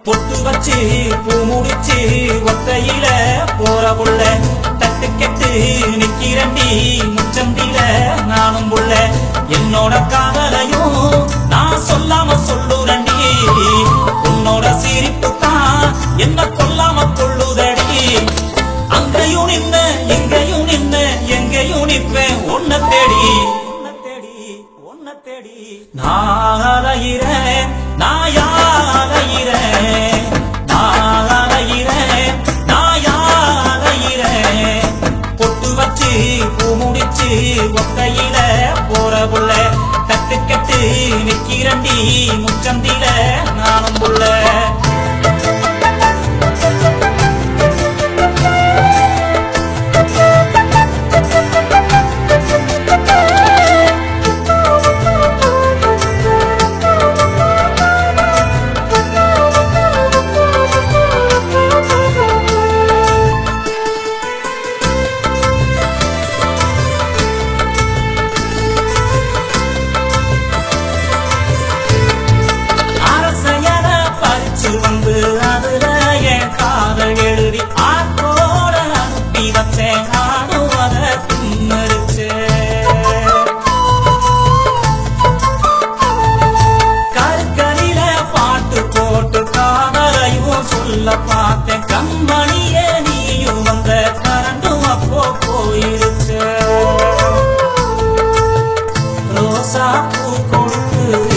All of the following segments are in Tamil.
பொட்டு வச்சு பூ முடிச்சு ஒத்தையில போற புள்ள தட்டு கெட்டு நிக்கிறண்டி முச்சந்தில நானும் புள்ள என்னோட காதலையும் நான் சொல்லாம சொல்லுறண்டி உன்னோட சிரிப்பு தான் என்ன கொல்லாம கொள்ளுதடி அங்கேயும் நின்ன எங்கேயும் நின்ன எங்கேயும் நிற்பேன் உன்னை தேடி உன்னை தேடி நான் அலையிறேன் பொட்டு வச்சு பூ முடிச்சு ஒத்தையில போற புள்ள தட்டு கெட்டு நிக்கிறண்டி முச்சந்தில நானும் புள்ள பார்த்தேன் கண்மணியே நீயும் வந்த கரண்டும் அப்போ போயிருச்சு ரோசா பூ கொடுத்து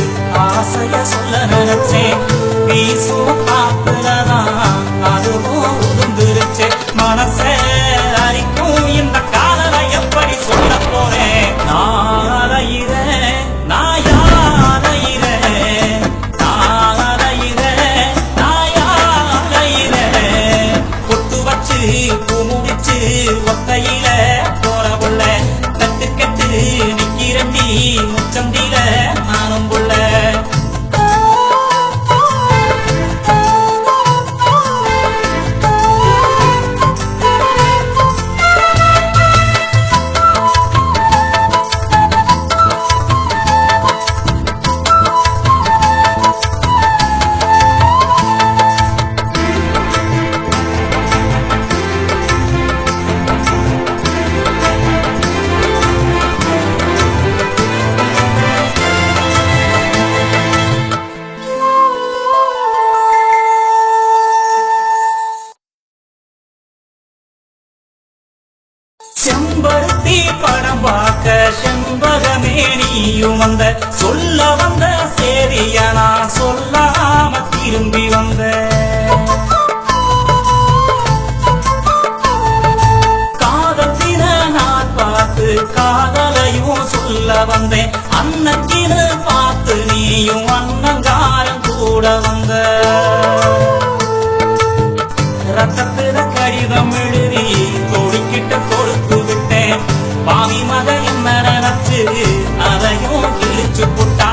ஆசைய சொல்ல நினைச்சேன் வீசும் காத்துலதான் அதுவும் உதுந்துருச்சு மனசே அரிக்கும் இந்த காதலை எப்படி சொல்ல போறேன் நான் அலையிறேன் பூ முடிச்சு ஒத்தையில போற புள்ள தட்டு கெட்டு நிக்கிறண்டி முச்சந்தில நானும் புள்ள செம்பருத்தி படம் பார்க்க செண்பகமே நீயும் வந்த சொல்ல வந்த சேரிய நான் சொல்லாம திரும்பி வந்த காதத்தின நான் பார்த்து காதலையும் சொல்ல வந்தேன் அன்னத்தின பார்த்து நீயும் அன்னங்காரம் கூட வந்த ரத்தத்தின கடிதம் எழுதி கொடிக்கிட்ட கொடுத்து விட்டேன் பாவி மக என்ன நினைச்சு அதையும் கிழிச்சு புட்டா